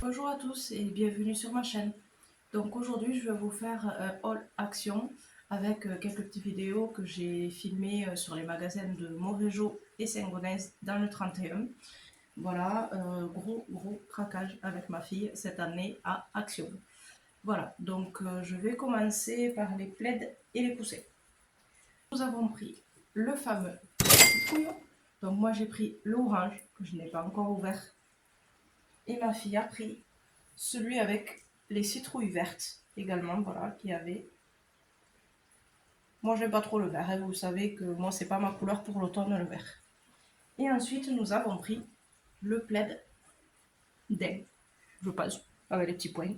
Bonjour à tous et bienvenue sur ma chaîne. Donc aujourd'hui je vais vous faire un haul action avec quelques petites vidéos que j'ai filmées sur les magasins de Montrégeau et Saint-Gonesse dans le 31. Voilà, gros craquage avec ma fille cette année à Action. Voilà, donc je vais commencer par les plaids et les coussins. Nous avons pris le fameux citrouille. Donc moi j'ai pris l'orange que je n'ai pas encore ouvert. Et ma fille a pris celui avec les citrouilles vertes également, voilà, qui avait. Moi, j'aime pas trop le vert, hein, vous savez que moi, c'est pas ma couleur pour l'automne, le vert. Et ensuite, nous avons pris le plaid daim, je pense, avec les petits points.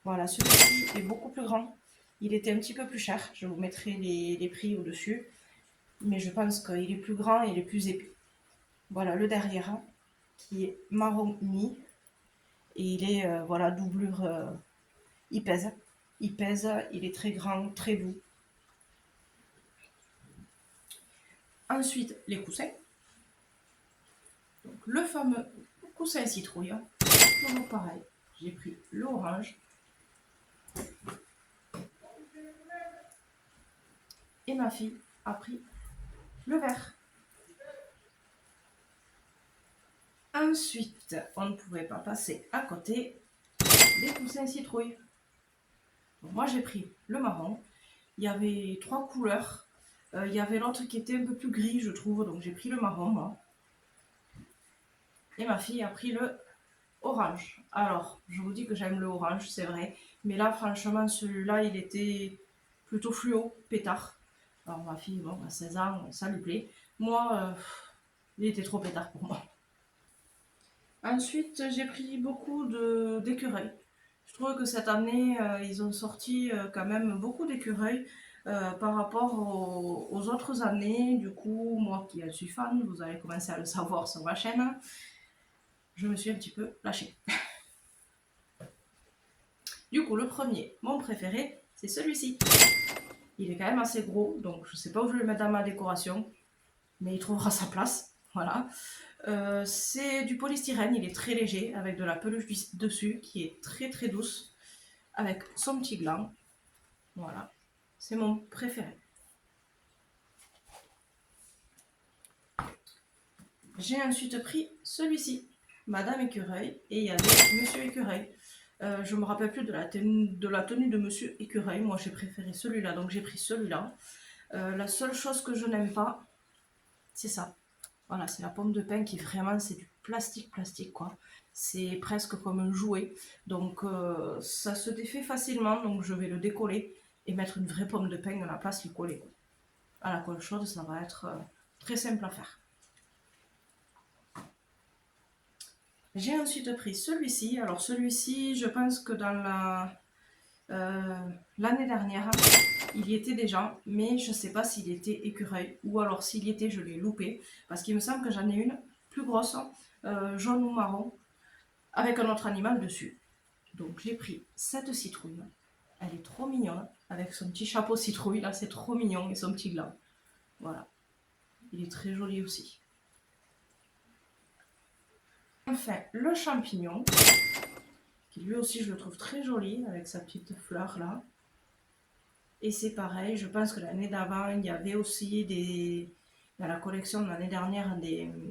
Voilà, celui-ci est beaucoup plus grand. Il était un petit peu plus cher, je vous mettrai les prix au-dessus. Mais je pense qu'il est plus grand et il est plus épais. Voilà, le derrière, hein, qui est marron uni. Et il est, voilà, doublure, il pèse. Il pèse, il est très grand, très doux. Ensuite, les coussins. Donc, le fameux coussin citrouille. Toujours pareil. J'ai pris l'orange. Et ma fille a pris le vert. Ensuite, on ne pouvait pas passer à côté des coussins citrouille. Donc, moi, j'ai pris le marron. Il y avait 3 couleurs. Il y avait l'autre qui était un peu plus gris, je trouve. Donc, j'ai pris le marron, moi. Et ma fille a pris le orange. Alors, je vous dis que j'aime le orange, c'est vrai. Mais là, franchement, celui-là, il était plutôt fluo, pétard. Alors, ma fille, bon, à 16 ans, ça lui plaît. Moi, il était trop pétard pour moi. Ensuite, j'ai pris beaucoup d'écureuils. Je trouve que cette année, ils ont sorti quand même beaucoup d'écureuils par rapport aux autres années. Du coup, moi qui suis fan, vous allez commencer à le savoir sur ma chaîne, je me suis un petit peu lâchée. Du coup, le premier, mon préféré, c'est celui-ci. Il est quand même assez gros, donc je ne sais pas où je vais le mettre dans ma décoration, mais il trouvera sa place. Voilà. C'est du polystyrène, il est très léger, avec de la peluche dessus, qui est très douce, avec son petit gland. Voilà. C'est mon préféré. J'ai ensuite pris celui-ci, Madame Écureuil, et il y avait Monsieur Écureuil. Je me rappelle plus de la tenue de Monsieur Écureuil. Moi, j'ai préféré celui-là, donc j'ai pris celui-là. La seule chose que je n'aime pas, c'est ça. Voilà, c'est la pomme de pin qui vraiment, c'est du plastique quoi. C'est presque comme un jouet. Donc, ça se défait facilement, donc je vais le décoller et mettre une vraie pomme de pin à la place, y coller. À la colle chaude, ça va être très simple à faire. J'ai ensuite pris celui-ci. Alors celui-ci, je pense que dans l'année dernière, il y était déjà, mais je ne sais pas s'il était écureuil ou alors s'il y était, je l'ai loupé. Parce qu'il me semble que j'en ai une plus grosse, jaune ou marron, avec un autre animal dessus. Donc j'ai pris cette citrouille. Elle est trop mignonne, avec son petit chapeau citrouille, là c'est trop mignon, et son petit gland. Voilà. Il est très joli aussi. Enfin, le champignon, qui lui aussi je le trouve très joli, avec sa petite fleur là. Et c'est pareil, je pense que l'année d'avant, il y avait aussi dans la collection de l'année dernière des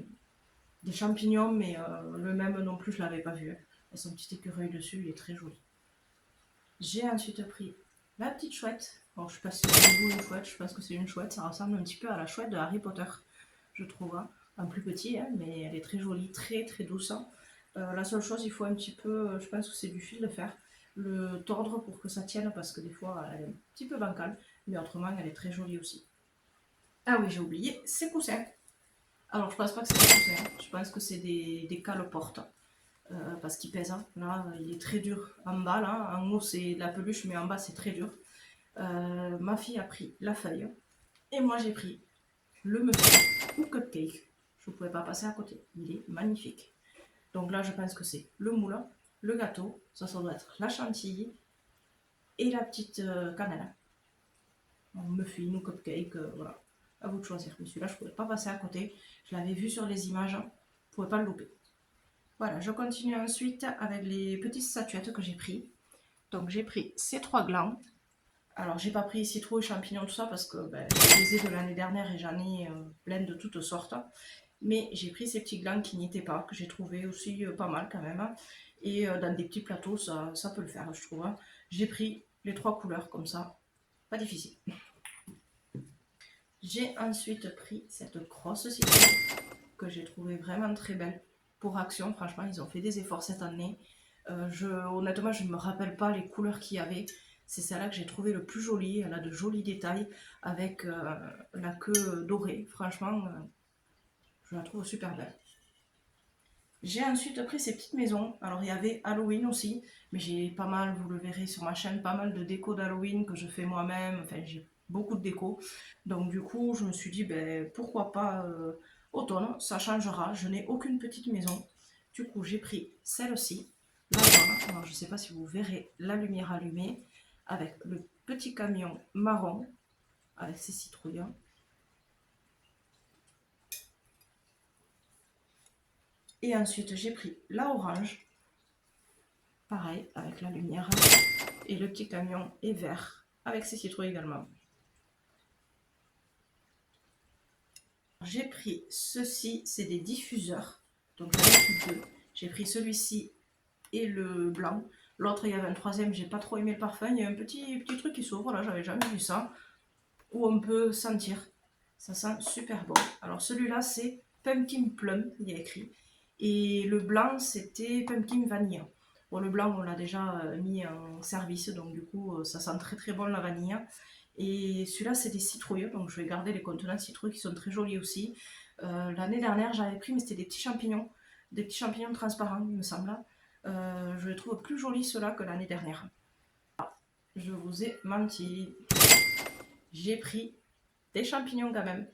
champignons, mais le même non plus, je ne l'avais pas vu. Et son petit écureuil dessus, il est très joli. J'ai ensuite pris la petite chouette. Bon, je ne sais pas si c'est une chouette, je pense que c'est une chouette. Ça ressemble un petit peu à la chouette de Harry Potter, je trouve. Hein. Un plus petit, hein, mais elle est très jolie, très douce. Hein. La seule chose, il faut un petit peu, je pense que c'est du fil de fer, le tordre pour que ça tienne, parce que des fois, elle est un petit peu bancale. Mais autrement, elle est très jolie aussi. Ah oui, j'ai oublié, c'est coussins. Alors, je pense pas que c'est des coussins, je pense que c'est des cale-portes. Parce qu'il pèse. Hein. Là, il est très dur en bas. Là. En haut, c'est la peluche, mais en bas, c'est très dur. Ma fille a pris la feuille. Et moi, j'ai pris le muffin ou cupcake. Je ne pouvais pas passer à côté. Il est magnifique. Donc là, je pense que c'est le moulin, le gâteau. Ça doit être la chantilly et la petite cannelle. Muffin ou cupcake, voilà. À vous de choisir. Mais celui-là, je ne pouvais pas passer à côté. Je l'avais vu sur les images. Je ne pouvais pas le louper. Voilà, je continue ensuite avec les petites statuettes que j'ai pris. Donc j'ai pris ces 3 glands. Alors j'ai pas pris citrouille, champignons, tout ça parce que je les ai de l'année dernière et j'en ai plein de toutes sortes. Mais j'ai pris ces petits glands qui n'y étaient pas, que j'ai trouvé aussi pas mal quand même. Et dans des petits plateaux, ça peut le faire, je trouve. J'ai pris les 3 couleurs comme ça, pas difficile. J'ai ensuite pris cette grosse citrouille que j'ai trouvée vraiment très belle pour Action. Franchement, ils ont fait des efforts cette année. Honnêtement, je ne me rappelle pas les couleurs qu'il y avait. C'est celle-là que j'ai trouvé le plus jolie. Elle a de jolis détails avec la queue dorée. Franchement, je la trouve super belle. J'ai ensuite pris ces petites maisons. Alors il y avait Halloween aussi, mais j'ai pas mal, vous le verrez sur ma chaîne, pas mal de déco d'Halloween que je fais moi-même. Enfin, j'ai beaucoup de déco. Donc du coup, je me suis dit, pourquoi pas automne, ça changera. Je n'ai aucune petite maison. Du coup, j'ai pris celle-ci, la jaune. Alors je sais pas si vous verrez la lumière allumée, avec le petit camion marron, avec ses citrouilles. Et ensuite, j'ai pris la orange. Pareil, avec la lumière. Et le petit camion est vert, avec ses citrouilles également. J'ai pris ceci, c'est des diffuseurs. Donc j'en ai pris 2. J'ai pris celui-ci et le blanc. L'autre, il y avait un troisième, j'ai pas trop aimé le parfum. Il y a un petit truc qui s'ouvre, là, j'avais jamais vu ça. Où on peut sentir. Ça sent super bon. Alors celui-là, c'est Pumpkin Plum, il y a écrit. Et le blanc, c'était Pumpkin Vanille. Bon, le blanc, on l'a déjà mis en service, donc du coup, ça sent très très bon la vanille. Et celui-là, c'est des citrouilles, donc je vais garder les contenants citrouilles qui sont très jolis aussi. L'année dernière, j'avais pris, mais c'était des petits champignons transparents, il me semble. Je les trouve plus jolis ceux-là que l'année dernière. Je vous ai menti. J'ai pris des champignons quand même.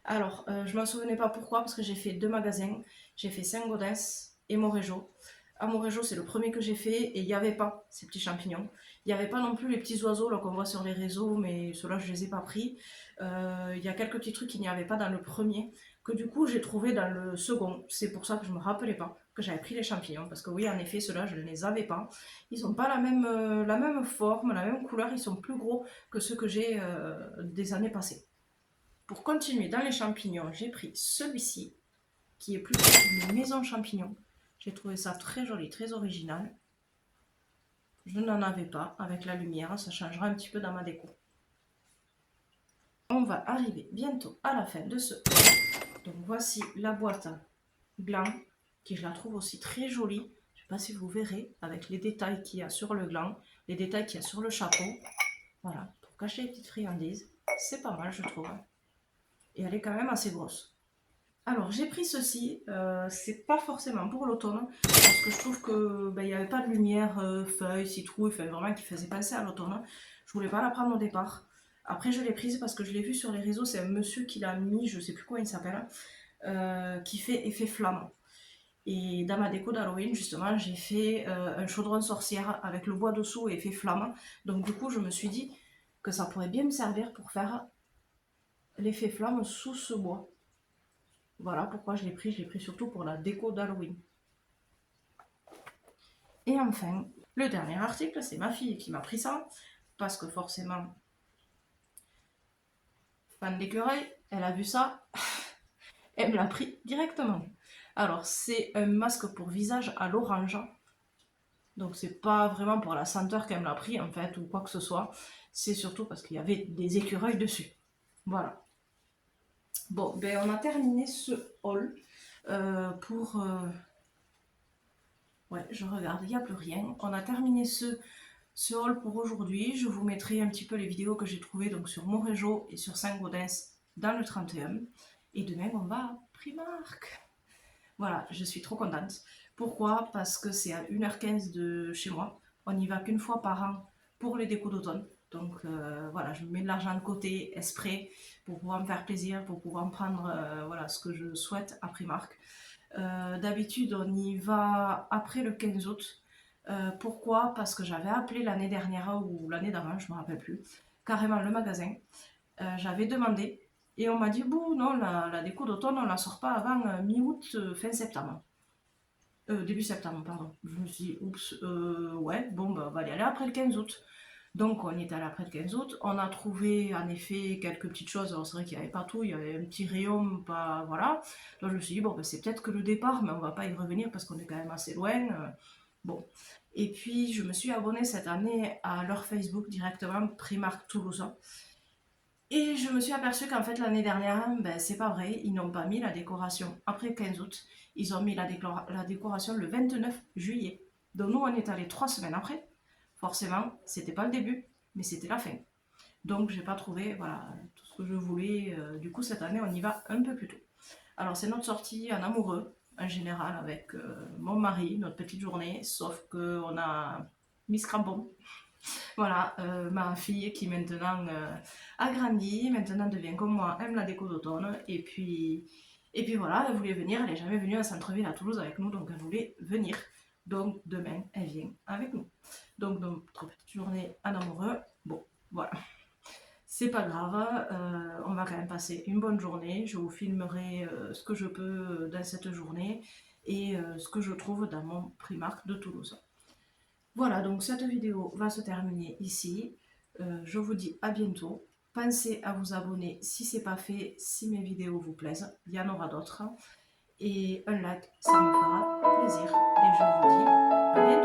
Alors, je m'en souvenais pas pourquoi, parce que j'ai fait 2 magasins. J'ai fait Saint-Gaudens et Montrégeau. À Montrégeau, c'est le premier que j'ai fait et il n'y avait pas ces petits champignons. Il n'y avait pas non plus les petits oiseaux qu'on voit sur les réseaux, mais ceux-là, je ne les ai pas pris. Il y a quelques petits trucs qu'il n'y avait pas dans le premier, que du coup, j'ai trouvé dans le second. C'est pour ça que je ne me rappelais pas que j'avais pris les champignons. Parce que oui, en effet, ceux-là, je ne les avais pas. Ils n'ont pas la même forme, la même couleur. Ils sont plus gros que ceux que j'ai des années passées. Pour continuer dans les champignons, j'ai pris celui-ci, qui est plutôt une maison champignon. J'ai trouvé ça très joli, très original. Je n'en avais pas avec la lumière, ça changera un petit peu dans ma déco. On va arriver bientôt à la fin de ce haul. Donc voici la boîte gland, qui je la trouve aussi très jolie. Je ne sais pas si vous verrez, avec les détails qu'il y a sur le gland, les détails qu'il y a sur le chapeau. Voilà, pour cacher les petites friandises. C'est pas mal, je trouve. Et elle est quand même assez grosse. Alors j'ai pris ceci, c'est pas forcément pour l'automne, parce que je trouve que il n'y avait pas de lumière, feuilles, citrouille, vraiment qui faisait penser à l'automne. Je voulais pas la prendre au départ. Après je l'ai prise parce que je l'ai vue sur les réseaux, c'est un monsieur qui l'a mis, je sais plus comment il s'appelle, qui fait effet flamme. Et dans ma déco d'Halloween, justement, j'ai fait un chaudron sorcière avec le bois dessous et effet flamme. Donc du coup, je me suis dit que ça pourrait bien me servir pour faire l'effet flamme sous ce bois. Voilà pourquoi je l'ai pris surtout pour la déco d'Halloween. Et enfin, le dernier article, c'est ma fille qui m'a pris ça, parce que forcément, fan d'écureuil, elle a vu ça, elle me l'a pris directement. Alors, c'est un masque pour visage à l'orange, donc c'est pas vraiment pour la senteur qu'elle me l'a pris en fait, ou quoi que ce soit, c'est surtout parce qu'il y avait des écureuils dessus. Voilà. Bon, on a terminé ce haul pour... Ouais, je regarde, il n'y a plus rien. On a terminé ce haul pour aujourd'hui. Je vous mettrai un petit peu les vidéos que j'ai trouvées donc sur Montrégeau et sur Saint-Gaudens dans le 31. Et demain, on va à Primark. Voilà, je suis trop contente. Pourquoi? Parce que c'est à 1h15 de chez moi. On n'y va qu'une fois par an pour les décos d'automne. Donc voilà, je mets de l'argent de côté, exprès, pour pouvoir me faire plaisir, pour pouvoir me prendre voilà, ce que je souhaite à Primark. D'habitude, on y va après le 15 août. Pourquoi? Parce que j'avais appelé l'année dernière ou l'année d'avant, je ne me rappelle plus, carrément le magasin. J'avais demandé et on m'a dit bon, non, la déco d'automne, on ne la sort pas avant mi-août, fin septembre. Début septembre, pardon. Je me suis dit, oups, ouais, bon, bah, on va y aller après le 15 août. Donc on y est allé après le 15 août. On a trouvé en effet quelques petites choses. Alors c'est vrai qu'il n'y avait pas tout, il y avait un petit rayon, pas voilà. Donc je me suis dit, bon, bah, c'est peut-être que le départ, mais on va pas y revenir parce qu'on est quand même assez loin. Bon. Et puis je me suis abonnée cette année à leur Facebook directement, Primark Toulouse. Et je me suis aperçue qu'en fait l'année dernière, ben, c'est pas vrai, ils n'ont pas mis la décoration après le 15 août. Ils ont mis la décoration le 29 juillet. Donc nous on est allé 3 semaines après. Forcément, c'était pas le début, mais c'était la fin. Donc j'ai pas trouvé voilà, tout ce que je voulais. Du coup cette année on y va un peu plus tôt. Alors c'est notre sortie en amoureux, en général, avec mon mari, notre petite journée, sauf qu'on a mis Crampon. Voilà, ma fille qui maintenant a grandi, maintenant devient comme moi, aime la déco d'automne. Et puis voilà, elle voulait venir, elle n'est jamais venue à centre-ville à Toulouse avec nous, donc elle voulait venir. Donc demain, elle vient avec nous. Donc notre petite journée en amoureux, bon, voilà. C'est pas grave, on va quand même passer une bonne journée. Je vous filmerai ce que je peux dans cette journée et ce que je trouve dans mon Primark de Toulouse. Voilà, donc cette vidéo va se terminer ici. Je vous dis à bientôt. Pensez à vous abonner si ce n'est pas fait, si mes vidéos vous plaisent. Il y en aura d'autres. Et un like, ça me fera plaisir. Et je vous dis à bientôt.